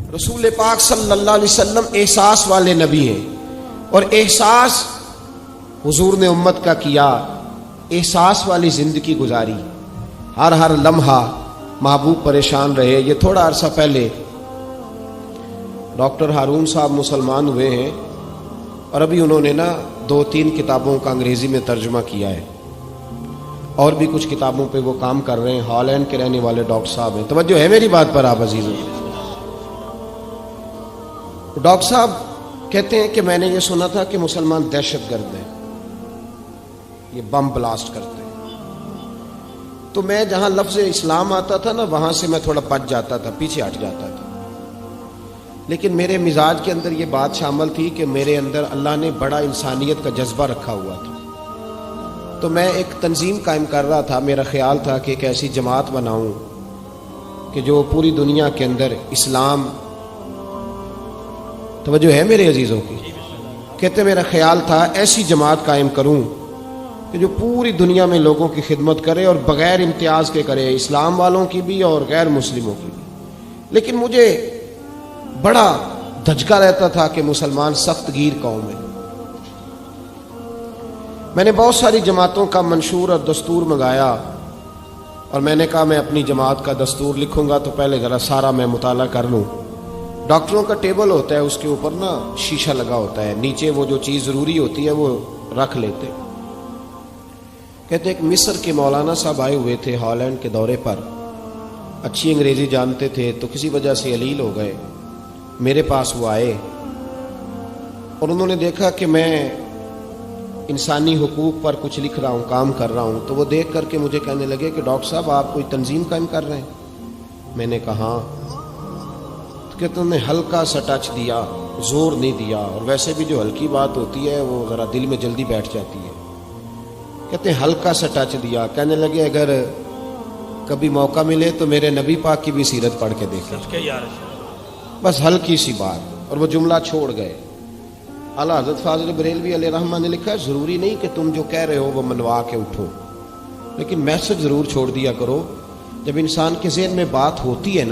رسول پاک صلی اللہ علیہ وسلم احساس والے نبی ہیں، اور احساس حضور نے امت کا کیا، احساس والی زندگی گزاری، ہر لمحہ محبوب پریشان رہے۔ یہ تھوڑا عرصہ پہلے ڈاکٹر ہارون صاحب مسلمان ہوئے ہیں، اور ابھی انہوں نے 2-3 کتابوں کا انگریزی میں ترجمہ کیا ہے، اور بھی کچھ کتابوں پہ وہ کام کر رہے ہیں۔ ہالینڈ کے رہنے والے ڈاکٹر صاحب ہیں۔ توجہ ہے میری بات پر آپ عزیزوں؟ ڈاکٹر صاحب کہتے ہیں کہ میں نے یہ سنا تھا کہ مسلمان دہشت گرد ہیں، یہ بم بلاسٹ کرتے ہیں۔ تو میں جہاں لفظ اسلام آتا تھا وہاں سے میں تھوڑا بچ جاتا تھا، پیچھے ہٹ جاتا تھا، لیکن میرے مزاج کے اندر یہ بات شامل تھی کہ میرے اندر اللہ نے بڑا انسانیت کا جذبہ رکھا ہوا تھا۔ تو میں ایک تنظیم قائم کر رہا تھا، میرا خیال تھا کہ ایک ایسی جماعت بناؤں کہ جو پوری دنیا کے اندر اسلام، توجہ ہے میرے عزیزوں کی؟ کہتے میرا خیال تھا ایسی جماعت قائم کروں کہ جو پوری دنیا میں لوگوں کی خدمت کرے، اور بغیر امتیاز کے کرے، اسلام والوں کی بھی اور غیر مسلموں کی بھی۔ لیکن مجھے بڑا دھچکا رہتا تھا کہ مسلمان سخت گیر قوم ہے۔ میں نے بہت ساری جماعتوں کا منشور اور دستور منگایا، اور میں نے کہا میں اپنی جماعت کا دستور لکھوں گا تو پہلے ذرا سارا میں مطالعہ کر لوں۔ ڈاکٹروں کا ٹیبل ہوتا ہے، اس کے اوپر شیشہ لگا ہوتا ہے، نیچے وہ جو چیز ضروری ہوتی ہے وہ رکھ لیتے۔ کہتے ایک مصر کے مولانا صاحب آئے ہوئے تھے ہالینڈ کے دورے پر، اچھی انگریزی جانتے تھے، تو کسی وجہ سے علیل ہو گئے۔ میرے پاس وہ آئے، اور انہوں نے دیکھا کہ میں انسانی حقوق پر کچھ لکھ رہا ہوں، کام کر رہا ہوں، تو وہ دیکھ کر کے مجھے کہنے لگے کہ ڈاکٹر صاحب آپ کوئی تنظیم قائم کر رہے ہیں؟ میں نے کہا ہاں۔ تو کہتے انہوں نے ہلکا سا ٹچ دیا، زور نہیں دیا، اور ویسے بھی جو ہلکی بات ہوتی ہے وہ ذرا دل میں جلدی بیٹھ جاتی ہے۔ کہتے ہیں ہلکا سا ٹچ دیا، کہنے لگے اگر کبھی موقع ملے تو میرے نبی پاک کی بھی سیرت پڑھ کے دیکھیں، بس ہلکی سی بات، اور وہ جملہ چھوڑ گئے۔ اعلیٰ حضرت فاضل بریلوی علیہ رحمہ نے لکھا ہے ضروری نہیں کہ تم جو کہہ رہے ہو وہ منوا کے اٹھو، لیکن میسج ضرور چھوڑ دیا کرو۔ جب انسان کے ذہن میں بات ہوتی ہے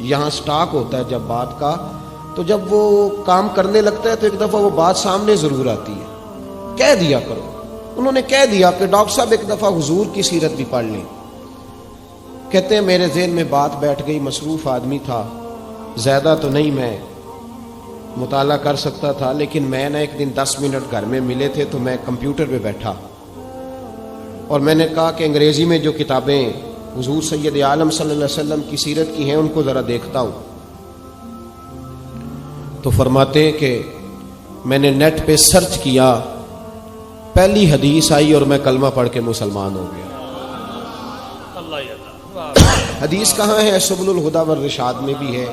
یہاں سٹاک ہوتا ہے جب بات کا، تو جب وہ کام کرنے لگتا ہے تو ایک دفعہ وہ بات سامنے ضرور آتی ہے۔ کہہ دیا کرو۔ انہوں نے کہہ دیا کہ ڈاکٹر صاحب ایک دفعہ حضور کی سیرت بھی پڑھ لیں۔ کہتے ہیں میرے ذہن میں بات بیٹھ گئی، مصروف آدمی تھا، زیادہ تو نہیں میں مطالعہ کر سکتا تھا، لیکن میں ایک دن 10 منٹ گھر میں ملے تھے تو میں کمپیوٹر پہ بیٹھا، اور میں نے کہا کہ انگریزی میں جو کتابیں حضور سید عالم صلی اللہ علیہ وسلم کی سیرت کی ہیں ان کو ذرا دیکھتا ہوں۔ تو فرماتے ہیں کہ میں نے نیٹ پہ سرچ کیا، پہلی حدیث آئی اور میں کلمہ پڑھ کے مسلمان ہو گیا۔ حدیث کہاں ہے؟ سبل الہدی والرشاد میں بھی ہے،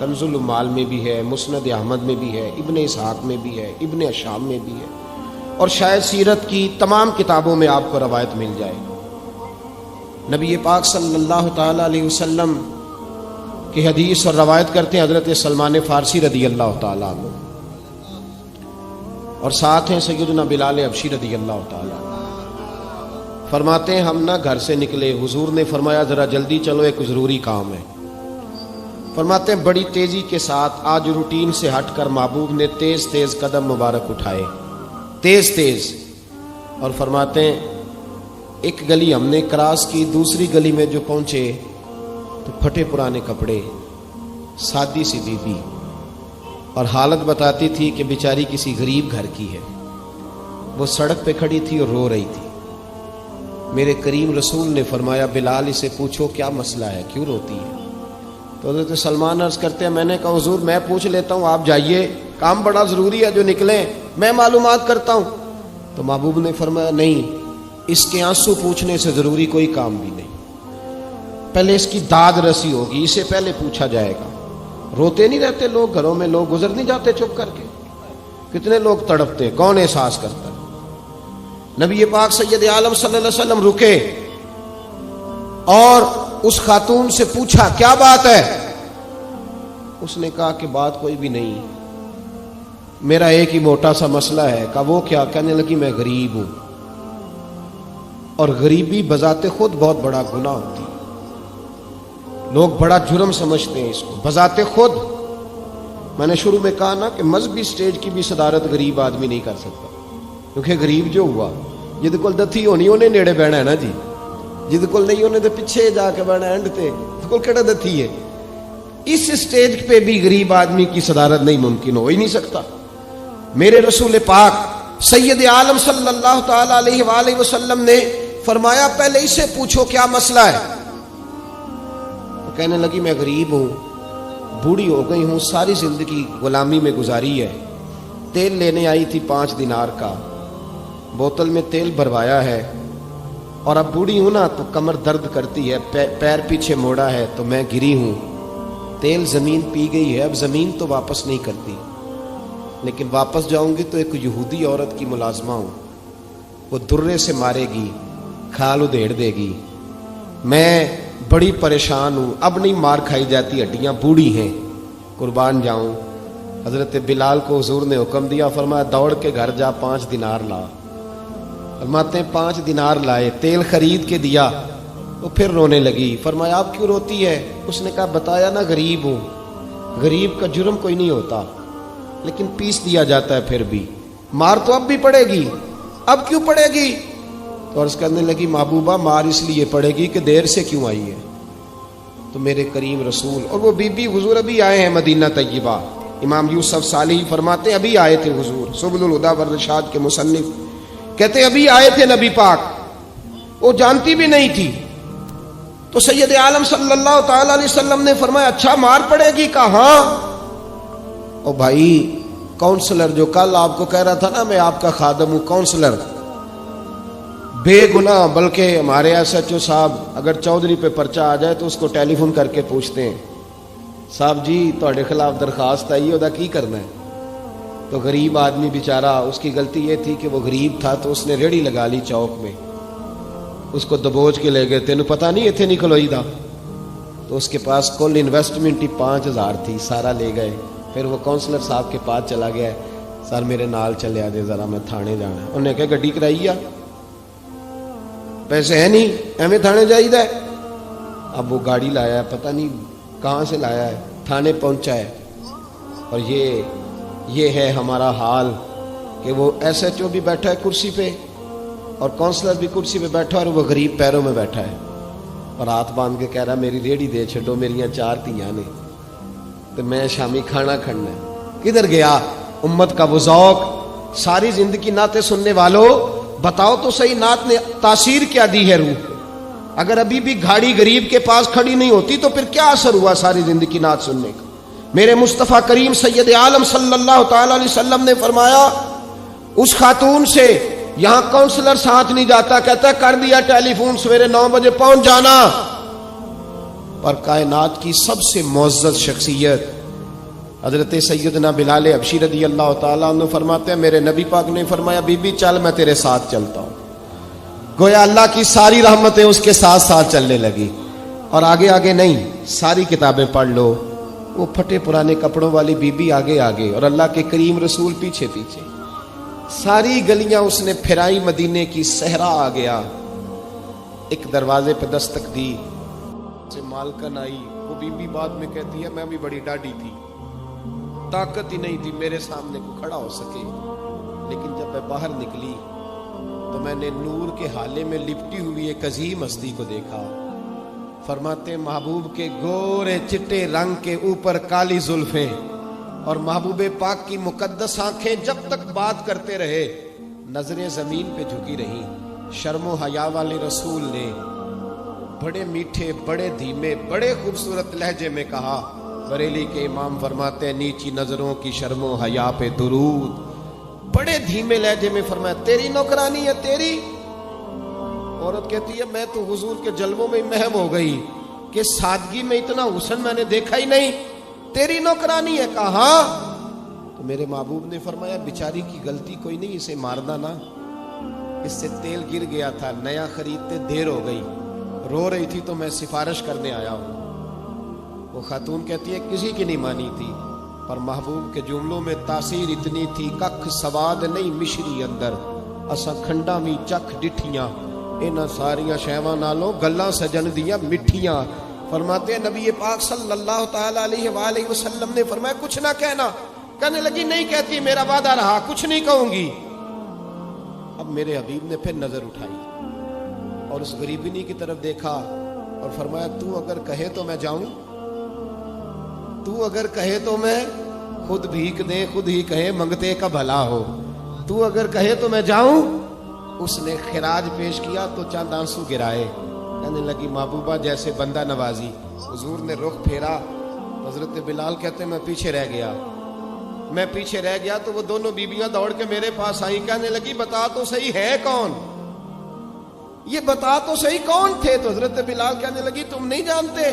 کنز المال میں بھی ہے، مسند احمد میں بھی ہے، ابن اسحاق میں بھی ہے، ابن اشام میں بھی ہے، اور شاید سیرت کی تمام کتابوں میں آپ کو روایت مل جائے۔ نبی پاک صلی اللہ تعالی علیہ وسلم کی حدیث اور روایت کرتے ہیں حضرت سلمان فارسی رضی اللہ تعالیٰ عنہ، اور ساتھ ہیں سیدنا بلال حبشی رضی اللہ تعالیٰ عنہ۔ فرماتے ہیں ہم گھر سے نکلے، حضور نے فرمایا ذرا جلدی چلو ایک ضروری کام ہے۔ فرماتے ہیں بڑی تیزی کے ساتھ آج روٹین سے ہٹ کر محبوب نے تیز تیز قدم مبارک اٹھائے، تیز تیز، اور فرماتے ہیں ایک گلی ہم نے کراس کی، دوسری گلی میں جو پہنچے تو پھٹے پرانے کپڑے، سادی سی بی بی، اور حالت بتاتی تھی کہ بیچاری کسی غریب گھر کی ہے۔ وہ سڑک پہ کھڑی تھی اور رو رہی تھی۔ میرے کریم رسول نے فرمایا بلال اسے پوچھو کیا مسئلہ ہے، کیوں روتی ہے؟ تو حضرت سلمان عرض کرتے ہیں میں نے کہا حضور میں پوچھ لیتا ہوں، آپ جائیے، کام بڑا ضروری ہے جو نکلیں، میں معلومات کرتا ہوں۔ تو محبوب نے فرمایا نہیں، اس کے آنسو پوچھنے سے ضروری کوئی کام بھی نہیں، پہلے اس کی داد رسی ہوگی، اسے پہلے پوچھا جائے گا۔ روتے نہیں رہتے لوگ گھروں میں، لوگ گزر نہیں جاتے چپ کر کے؟ کتنے لوگ تڑپتے، کون احساس کرتا ہے؟ نبی پاک سید عالم صلی اللہ علیہ وسلم رکے اور اس خاتون سے پوچھا کیا بات ہے؟ اس نے کہا کہ بات کوئی بھی نہیں، میرا ایک ہی موٹا سا مسئلہ ہے۔ کہا وہ کیا؟ کہنے لگی میں غریب ہوں، اور غریبی بذات خود بہت بڑا گناہ ہوتی ہے، لوگ بڑا جرم سمجھتے ہیں اس کو، بذات خود میں نے شروع میں کہا نا کہ مذہبی سٹیج کی بھی صدارت غریب آدمی نہیں کر سکتا، کیونکہ غریب جو ہوا جد کول دتھی ہونی انہیں نیڑے بہنا ہے نا جی، جد کول نہیں انہیں تو پیچھے جا کے بہنا اینڈ تے کول کیڑا دتھی ہے۔ اس سٹیج پہ بھی غریب آدمی کی صدارت نہیں ممکن ہو ہی نہیں سکتا۔ میرے رسول پاک سید عالم صلی اللہ تعالی علیہ وآلہ وسلم نے فرمایا پہلے اسے پوچھو کیا مسئلہ ہے۔ تو کہنے لگی میں غریب ہوں، بوڑھی ہو گئی ہوں، ساری زندگی غلامی میں گزاری ہے، تیل لینے آئی تھی 5 دینار کا، بوتل میں تیل بھروایا ہے، اور اب بوڑھی ہوں نا تو کمر درد کرتی ہے، پیر پیچھے موڑا ہے تو میں گری ہوں، تیل زمین پی گئی ہے، اب زمین تو واپس نہیں کرتی، لیکن واپس جاؤں گی تو ایک یہودی عورت کی ملازمہ ہوں، وہ درے سے مارے گی، کھال ادھیڑ دے گی، میں بڑی پریشان ہوں، اب نہیں مار کھائی جاتی، ہڈیاں بوڑھی ہیں، قربان جاؤں۔ حضرت بلال کو حضور نے حکم دیا، فرمایا دوڑ کے گھر جا 5 دینار لا۔ فرماتے ہیں 5 دینار لائے، تیل خرید کے دیا، وہ پھر رونے لگی۔ فرمایا آپ کیوں روتی ہے؟ اس نے کہا بتایا نا غریب ہوں، غریب کا جرم کوئی نہیں ہوتا، لیکن پیس دیا جاتا ہے، پھر بھی مار تو اب بھی پڑے گی، اب کیوں پڑے گی؟ تو عرض کرنے لگی محبوبہ مار اس لیے پڑے گی کہ دیر سے کیوں آئی ہے۔ تو میرے کریم رسول اور وہ بی بی حضور ابھی آئے ہیں مدینہ طیبہ، امام یوسف صالحی فرماتے ہیں ابھی آئے تھے حضور، سبل الہدی والرشاد کے مصنف کہتے ہیں ابھی آئے تھے نبی پاک، وہ جانتی بھی نہیں تھی۔ تو سید عالم صلی اللہ تعالی علیہ وسلم نے فرمایا اچھا مار پڑے گی؟ کہا ہاں۔ او بھائی کونسلر جو کل آپ کو کہہ رہا تھا نا میں آپ کا خادم ہوں، کونسلر بے گناہ، بلکہ ہمارے ایس ایچ او صاحب اگر چودھری پہ پرچہ آ جائے تو اس کو ٹیلی فون کر کے پوچھتے ہیں صاحب جی تہاڈے خلاف درخواست آئی ہے، کی کرنا ہے؟ تو غریب آدمی بیچارہ، اس کی غلطی یہ تھی کہ وہ غریب تھا تو اس نے ریڑھی لگا لی چوک میں، اس کو دبوچ کے لے گئے، تینوں پتہ نہیں اتنے نہیں کھلوئی دا، تو اس کے پاس کل انویسٹمنٹ ہی 5000 تھی، سارا لے گئے۔ پھر وہ کونسلر صاحب کے پاس چلا گیا، سر میرے نال چلے آجے ذرا میں تھانے جانا ہے۔ انہوں نے کہا گڈی کرائی آ، پیسے ہیں نہیں ایویں تھانے جائیدا ہے۔ اب وہ گاڑی لایا ہے، پتہ نہیں کہاں سے لایا ہے، تھانے پہنچا ہے، اور یہ ہے ہمارا حال کہ وہ ایس ایچ او بھی بیٹھا ہے کرسی پہ اور کونسلر بھی کرسی پہ بیٹھا اور وہ غریب پیروں میں بیٹھا ہے اور ہاتھ باندھ کے کہہ رہا میری ریڑھی دے چھڈو، میریاں 4 دھیاں نے تو میں شامی کھانا کھڑنا ہے۔ کدھر گیا امت کا وہ ذوق؟ ساری زندگی نعتیں سننے والوں بتاؤ تو صحیح نعت نے تاثیر کیا دی ہے روح کو؟ اگر ابھی بھی گھاڑی غریب کے پاس کھڑی نہیں ہوتی تو پھر کیا اثر ہوا ساری زندگی نعت سننے کا؟ میرے مصطفیٰ کریم سید عالم صلی اللہ تعالی علیہ وسلم نے فرمایا اس خاتون سے یہاں کونسلر ساتھ نہیں جاتا، کہتا ہے کر دیا ٹیلی فون، سویرے 9 بجے پہنچ جانا۔ پر کائنات کی سب سے معزز شخصیت حضرت سیدنا بلال حبشی رضی اللہ تعالیٰ عنہ فرماتے ہیں میرے نبی پاک نے فرمایا بی بی چل میں تیرے ساتھ چلتا ہوں، گویا اللہ کی ساری رحمتیں اس کے ساتھ ساتھ چلنے لگی۔ اور آگے آگے نہیں، ساری کتابیں پڑھ لو، وہ پھٹے پرانے کپڑوں والی بی بی آگے آگے اور اللہ کے کریم رسول پیچھے پیچھے، ساری گلیاں اس نے پھرائی، مدینے کی صحرا آ گیا۔ ایک دروازے پہ دستک دی، سے مالکن آئی، وہ بی بی بعد میں کہتی ہے میں بھی بڑی ڈاڈی تھی، طاقت ہی نہیں تھی میرے سامنے کو کھڑا ہو سکے، لیکن جب میں باہر نکلی تو میں نے نور کے حالے میں لپٹی ہوئی ایک عظیم ہستی کو دیکھا۔ فرماتے محبوب کے گورے چٹے رنگ کے اوپر کالی زلفیں اور محبوب پاک کی مقدس آنکھیں جب تک بات کرتے رہے نظریں زمین پہ جھکی رہی۔ شرم و حیا والے رسول نے بڑے میٹھے، بڑے دھیمے، بڑے خوبصورت لہجے میں کہا، بریلی کے امام فرماتے ہیں نیچی نظروں کی شرم و حیا پہ درود، بڑے دھیمے لہجے میں فرمایا تیری نوکرانی ہے تیری؟ عورت کہتی ہے میں تو حضور کے جلووں میں محو ہو گئی کہ سادگی میں اتنا حسن میں نے دیکھا ہی نہیں، تیری نوکرانی ہے؟ کہا ہاں۔ تو میرے محبوب نے فرمایا بیچاری کی غلطی کوئی نہیں، اسے مارنا نا، اس سے تیل گر گیا تھا، نیا خریدتے دیر ہو گئی، رو رہی تھی تو میں سفارش کرنے آیا ہوں۔ وہ خاتون کہتی ہے کسی کی نہیں مانی تھی، پر محبوب کے جملوں میں تاثیر اتنی تھی، ککھ سواد نہیں مشری اندر، اساں کھنڈا بھی چکھ ڈٹھیاں، انہاں ساریاں شیواں نالوں گلاں سجن دیاں مٹھیاں۔ فرماتے ہیں نبی پاک صلی اللہ تعالی علیہ وآلہ وسلم نے فرمایا کچھ نہ کہنا. کہنے لگی نہیں کہتی, میرا وعدہ رہا, کچھ نہیں کہوں گی. اب میرے حبیب نے پھر نظر اٹھائی اور اس غریبنی کی طرف دیکھا اور فرمایا تو اگر کہے تو میں جاؤں, تو اگر کہے تو میں خود بھیک دے, خود ہی کہے منگتے کا بھلا ہو, تو اگر کہے تو میں جاؤں. اس نے خراج پیش کیا تو چند آنسو گرائے. کہنے لگی محبوبہ جیسے بندہ نوازی. حضور نے رخ پھیرا, حضرت بلال کہتے میں پیچھے رہ گیا. میں پیچھے رہ گیا تو وہ دونوں بیبیاں دوڑ کے میرے پاس آئی. کہنے لگی بتا تو صحیح ہے کون, یہ بتا تو صحیح کون تھے. تو حضرت بلال کہنے لگی تم نہیں جانتے.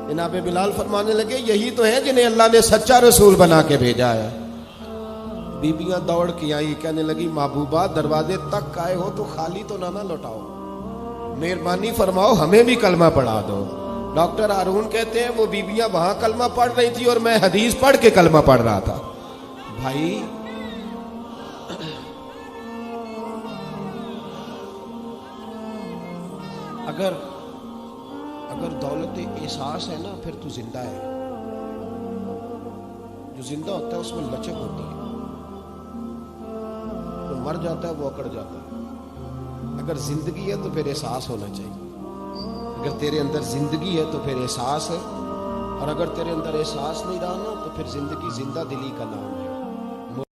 جناب بلال فرمانے لگے یہی تو ہیں جنہیں اللہ نے سچا رسول بنا کے بھیجا ہے. بیبیاں دوڑ کے آئی. کہنے لگی محبوبہ دروازے تک آئے ہو تو خالی تو نہ لوٹاؤ, مہربانی فرماؤ ہمیں بھی کلمہ پڑھا دو. ڈاکٹر ہارون کہتے ہیں وہ بیبیاں وہاں کلمہ پڑھ رہی تھی اور میں حدیث پڑھ کے کلمہ پڑھ رہا تھا. بھائی اگر دولت احساس ہے نا پھر تو زندہ ہے. جو زندہ ہوتا ہے اس میں لچک ہوتی ہے, جو مر جاتا ہے وہ اکڑ جاتا ہے. اگر زندگی ہے تو پھر احساس ہونا چاہیے. اگر تیرے اندر زندگی ہے تو پھر احساس ہے, اور اگر تیرے اندر احساس نہیں رہا نا تو پھر زندگی زندہ دلی کا نام.